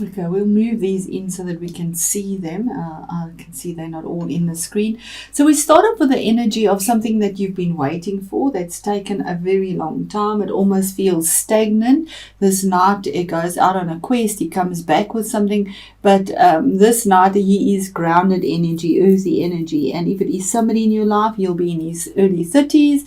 Okay, we'll move these in so that we can see them. I can see they're not all in the screen. So we start off with the energy of something that you've been waiting for, that's taken a very long time. It almost feels stagnant. This knight, it goes out on a quest, he comes back with something, but this knight, he is grounded energy, earthy energy. And if it is somebody in your life, he'll be in his early 30s.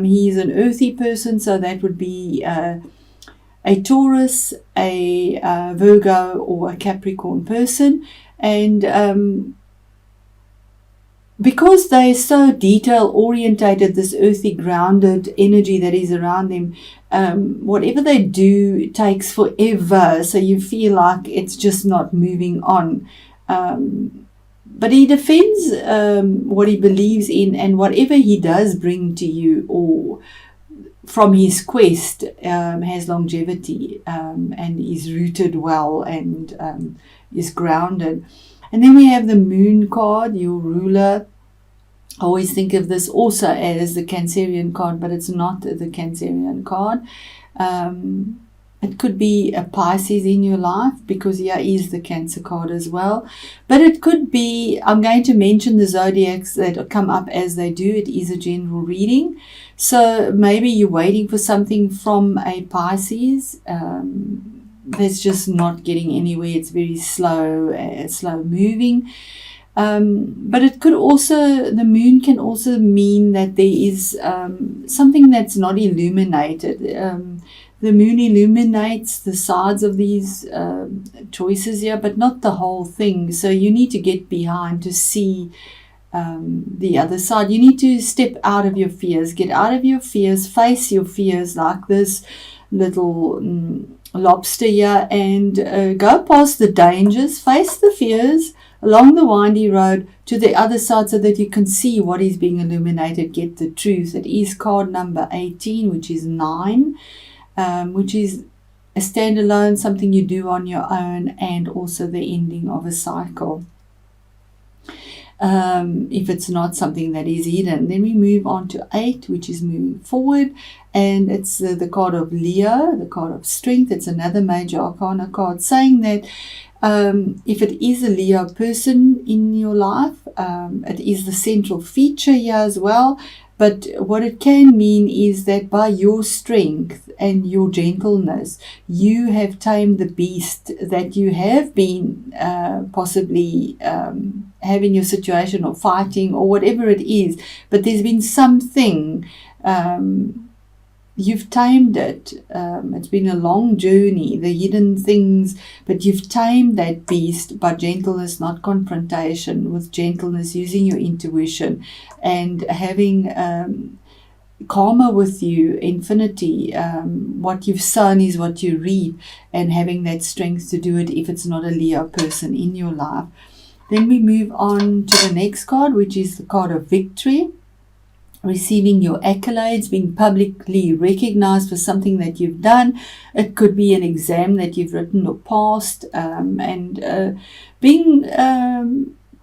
He's an earthy person, so that would be a Taurus, a Virgo, or a Capricorn person. And because they're so detail orientated, this earthy grounded energy that is around them, whatever they do takes forever, so you feel like it's just not moving on. But he defends what he believes in, and whatever he does bring to you, or from his quest, has longevity, and is rooted well, and is grounded. And then we have the moon card, your ruler. I always think of this also as the Cancerian card, but it's not the Cancerian card. It could be a Pisces in your life, because here is the Cancer card as well. But it could be, I'm going to mention the zodiacs that come up as they do. It is a general reading. So maybe you're waiting for something from a Pisces that's just not getting anywhere. It's very slow moving. But it could also, the moon can also mean that there is something that's not illuminated. The moon illuminates the sides of these choices here, but not the whole thing. So you need to get behind to see the other side. You need to step out of your fears, get out of your fears, face your fears like this little lobster here, and go past the dangers, face the fears along the windy road to the other side, so that you can see what is being illuminated, get the truth. It is card number 18, which is 9. Which is a standalone, something you do on your own, and also the ending of a cycle. If it's not something that is hidden. Then we move on to 8, which is moving forward, and it's the card of Leo, the card of strength. It's another major arcana card, saying that if it is a Leo person in your life, it is the central feature here as well. But what it can mean is that by your strength and your gentleness, you have tamed the beast that you have been possibly having your situation, or fighting, or whatever it is. But there's been something, you've tamed it. It's been a long journey, the hidden things, but you've tamed that beast by gentleness, not confrontation, with gentleness, using your intuition, and having karma with you, infinity. What you've sown is what you reap, and having that strength to do it if it's not a Leo person in your life. Then we move on to the next card, which is the card of victory. Receiving your accolades, being publicly recognized for something that you've done. It could be an exam that you've written or passed, and being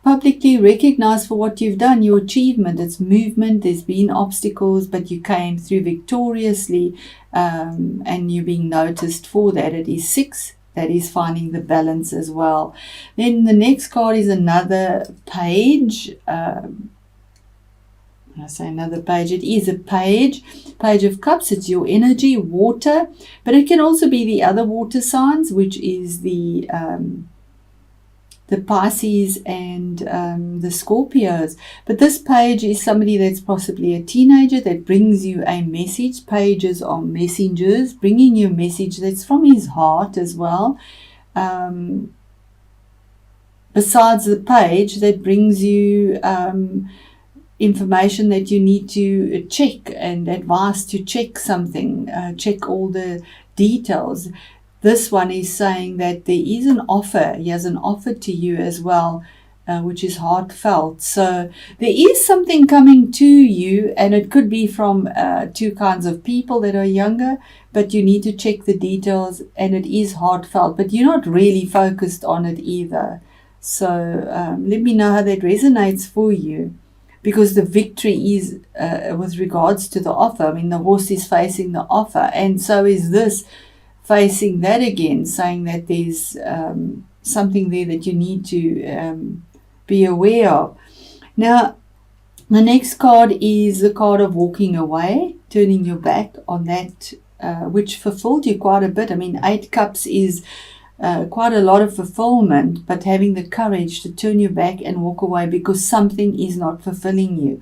publicly recognized for what you've done, your achievement. It's movement. There's been obstacles, but you came through victoriously, and you're being noticed for that. It is 6. That is finding the balance as well. Then the next card is another page. I say another page, it is a page of cups. It's your energy, water, but it can also be the other water signs, which is the Pisces and the Scorpios. But this page is somebody that's possibly a teenager that brings you a message. Pages are messengers, bringing you a message that's from his heart as well. Besides the page that brings you information that you need to check, and advice to check something, check all the details. This one is saying that there is an offer. He has an offer to you as well, which is heartfelt. So there is something coming to you, and it could be from 2 kinds of people that are younger, but you need to check the details, and it is heartfelt, but you're not really focused on it either. So let me know how that resonates for you. Because the victory is with regards to the offer. I mean, the horse is facing the offer, and so is this facing that again, saying that there's something there that you need to be aware of. Now, the next card is the card of walking away, turning your back on that which fulfilled you quite a bit. I mean, 8 Cups is quite a lot of fulfillment, but having the courage to turn your back and walk away because something is not fulfilling you.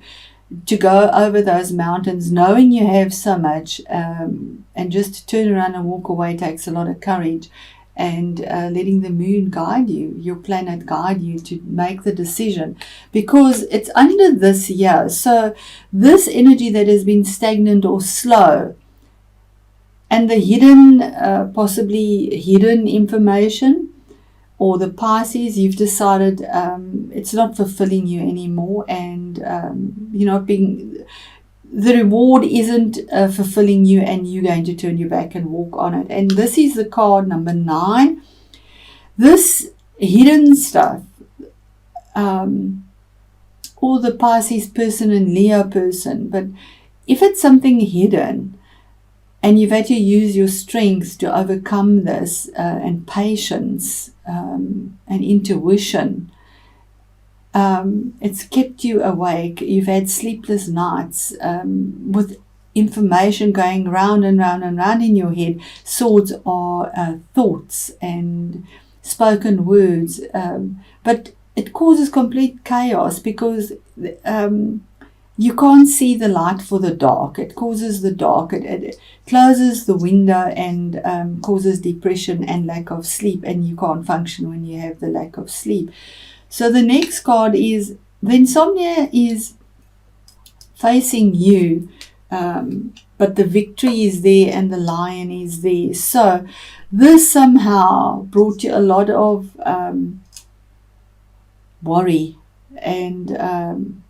To go over those mountains knowing you have so much, and just to turn around and walk away takes a lot of courage, and letting the moon guide you, your planet guide you to make the decision, because it's under this year. So this energy that has been stagnant or slow, and the hidden, possibly hidden information, or the Pisces, you've decided it's not fulfilling you anymore, and you're not being, the reward isn't fulfilling you, and you're going to turn your back and walk on it. And this is the card number 9. This hidden stuff, or the Pisces person and Leo person, but if it's something hidden, and you've had to use your strength to overcome this, and patience, and intuition, it's kept you awake. You've had sleepless nights with information going round and round and round in your head. Swords are thoughts and spoken words, but it causes complete chaos because you can't see the light for the dark. It causes the dark. It closes the window and causes depression and lack of sleep, and you can't function when you have the lack of sleep. So the next card is the insomnia is facing you, but the victory is there and the lion is there. So this somehow brought you a lot of worry, and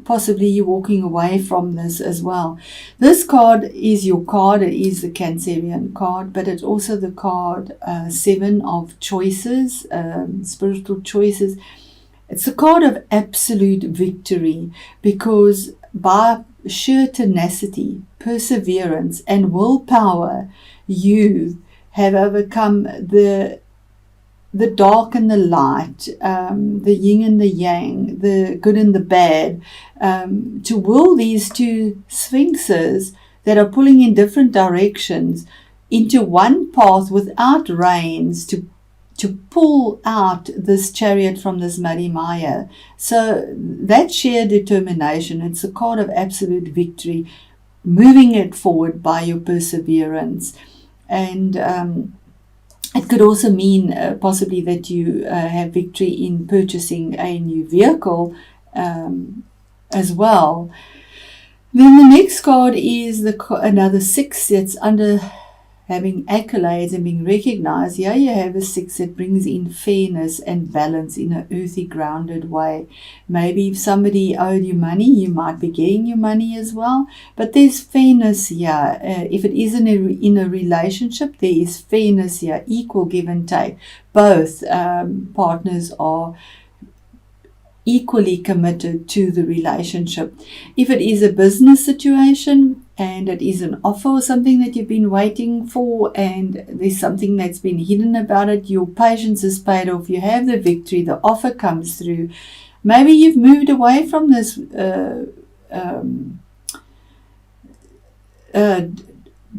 possibly you're walking away from this as well. This card is your card. It is the Cancerian card, but it's also the card 7 of choices, spiritual choices. It's a card of absolute victory, because by sheer tenacity, perseverance, and willpower, you have overcome the dark and the light, the yin and the yang, the good and the bad, to will these two sphinxes that are pulling in different directions into one path without reins, to pull out this chariot from this muddy mire. So that sheer determination, it's a card of absolute victory, moving it forward by your perseverance. And it could also mean possibly that you have victory in purchasing a new vehicle as well. Then the next card is another 6 that's under having accolades and being recognized. Here you have a 6 that brings in fairness and balance in an earthy, grounded way. Maybe if somebody owed you money, you might be getting your money as well. But there's fairness here. If it isn't in a relationship, there is fairness here, equal give and take. Both partners are equally committed to the relationship. If it is a business situation and it is an offer or something that you've been waiting for, and there's something that's been hidden about it, your patience is paid off, you have the victory, the offer comes through. Maybe you've moved away from this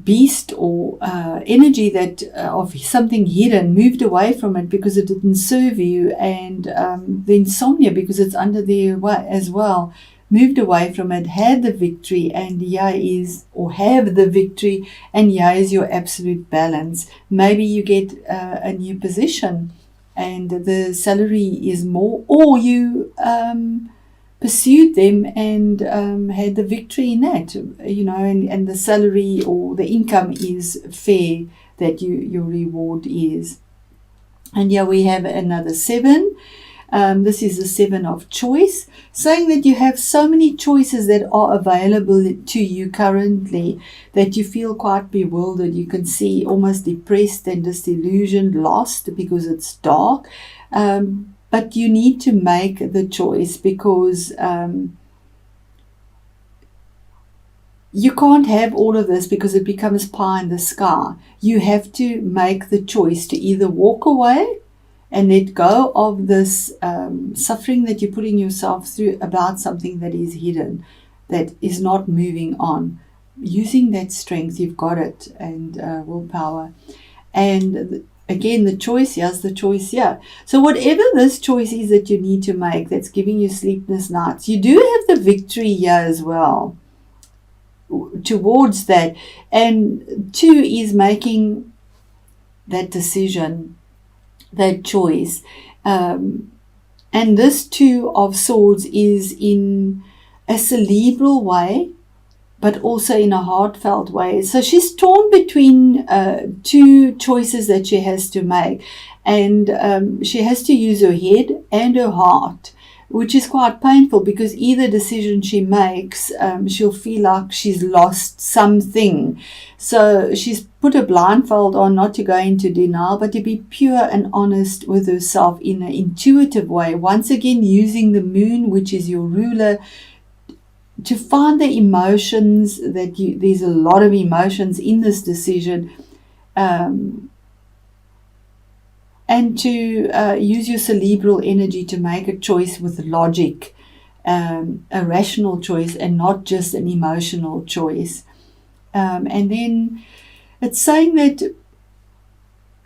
beast or energy that of something hidden, moved away from it because it didn't serve you, and the insomnia, because it's under there as well, moved away from it, had the victory, and here is, or have the victory, and here is your absolute balance. Maybe you get a new position and the salary is more, or you pursued them and had the victory in that, and the salary or the income is fair, that your reward is. And here we have another 7. This is the 7 of choice, saying that you have so many choices that are available to you currently that you feel quite bewildered. You can see almost depressed and disillusioned, lost, because it's dark. But you need to make the choice, because you can't have all of this because it becomes pie in the sky. You have to make the choice to either walk away and let go of this suffering that you're putting yourself through about something that is hidden, that is not moving on. Using that strength, you've got it, and willpower. And again, the choice, yes, the choice, yeah. So whatever this choice is that you need to make that's giving you sleepless nights, you do have the victory here as well towards that. And 2 is making that decision, that choice. And this 2 of Swords is in a cerebral way, but also in a heartfelt way. So she's torn between 2 choices that she has to make. And she has to use her head and her heart, which is quite painful, because either decision she makes, she'll feel like she's lost something. So she's put a blindfold on, not to go into denial, but to be pure and honest with herself in an intuitive way. Once again, using the moon, which is your ruler, to find the emotions that there's a lot of emotions in this decision, and to use your cerebral energy to make a choice with logic, a rational choice, and not just an emotional choice. And then it's saying that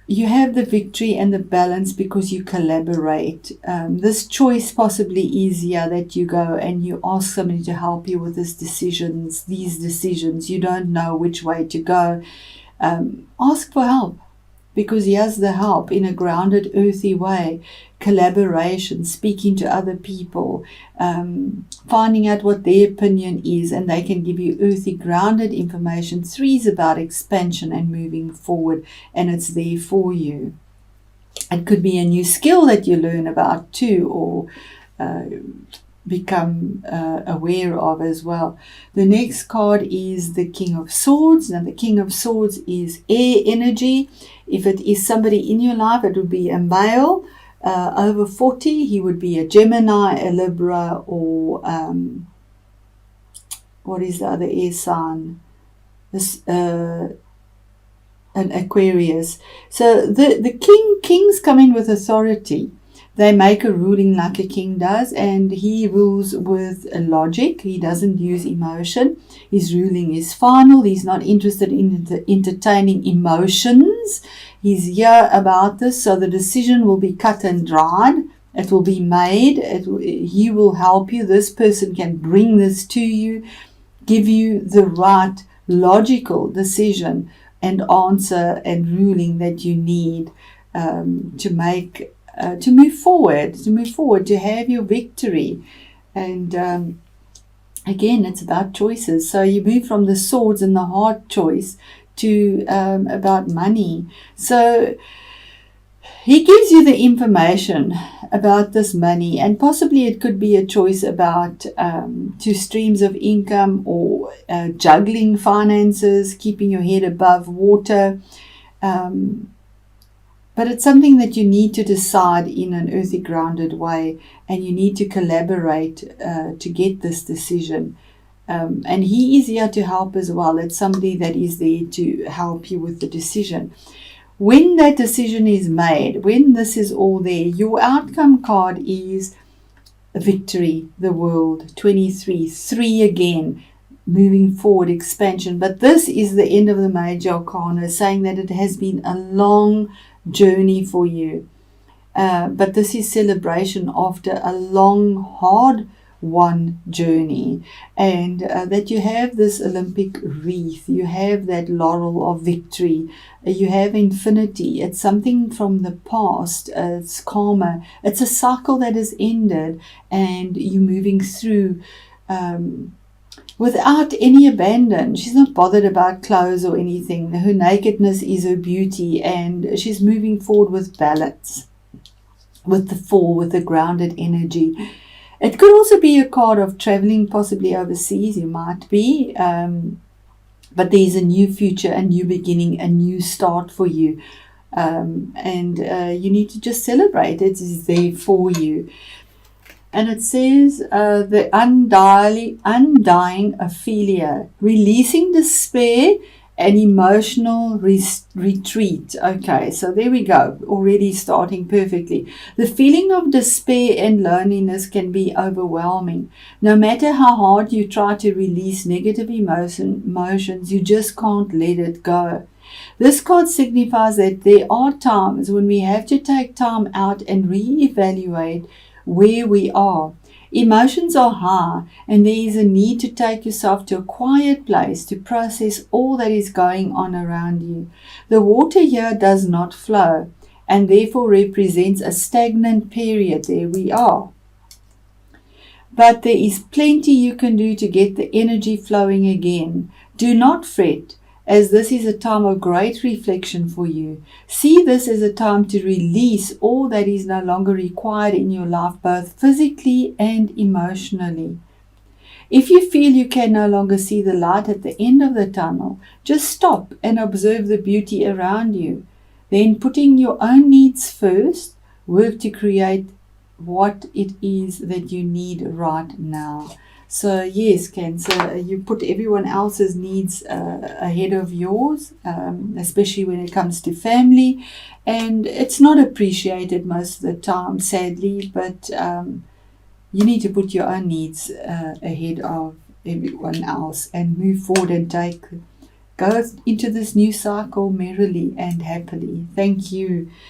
you have the victory and the balance because you collaborate. This choice possibly is here that you go and you ask somebody to help you with these decisions. You don't know which way to go. Ask for help, because he has the help in a grounded, earthy way. Collaboration, speaking to other people, finding out what their opinion is, and they can give you earthy, grounded information. 3 is about expansion and moving forward, and it's there for you. It could be a new skill that you learn about too, or become aware of as well. The next card is the King of Swords. Now the King of Swords is air energy. If it is somebody in your life, it would be a male over 40. He would be a Gemini, a Libra, or what is the other air sign? This an Aquarius. So the kings come in with authority. They make a ruling like a king does, and he rules with logic. He doesn't use emotion. His ruling is final. He's not interested in entertaining emotions. He's here about this, so the decision will be cut and dried. It will be made. He will help you. This person can bring this to you, give you the right logical decision and answer and ruling that you need to make. To move forward, to have your victory. And again, it's about choices. So you move from the swords and the heart choice to about money. So he gives you the information about this money, and possibly it could be a choice about 2 streams of income, or juggling finances, keeping your head above water. But it's something that you need to decide in an earthy, grounded way, and you need to collaborate to get this decision. And he is here to help as well. It's somebody that is there to help you with the decision. When that decision is made, when this is all there, your outcome card is victory, the world, 23, 3 again, moving forward, expansion. But this is the end of the major arcana, saying that it has been a long journey for you, but this is celebration after a long, hard won journey, and that you have this Olympic wreath, you have that laurel of victory, you have infinity. It's something from the past, it's karma, it's a cycle that has ended, and you're moving through without any abandon. She's not bothered about clothes or anything. Her nakedness is her beauty, and she's moving forward with balance, with the 4, with the grounded energy. It could also be a card of traveling, possibly overseas. You might be, but there's a new future, a new beginning, a new start for you, and you need to just celebrate. It is there for you. And it says the undying Ophelia, releasing despair and emotional retreat. Okay, so there we go, already starting perfectly. The feeling of despair and loneliness can be overwhelming. No matter how hard you try to release negative emotions, you just can't let it go. This card signifies that there are times when we have to take time out and re-evaluate where we are. Emotions are high, and there is a need to take yourself to a quiet place to process all that is going on around you. The water here does not flow and therefore represents a stagnant period. There we are. But there is plenty you can do to get the energy flowing again. Do not fret, as this is a time of great reflection for you. See this as a time to release all that is no longer required in your life, both physically and emotionally. If you feel you can no longer see the light at the end of the tunnel, just stop and observe the beauty around you. Then, putting your own needs first, work to create what it is that you need right now. So yes, Cancer, you put everyone else's needs ahead of yours, especially when it comes to family, and it's not appreciated most of the time, sadly, but you need to put your own needs ahead of everyone else and move forward and go into this new cycle merrily and happily. Thank you.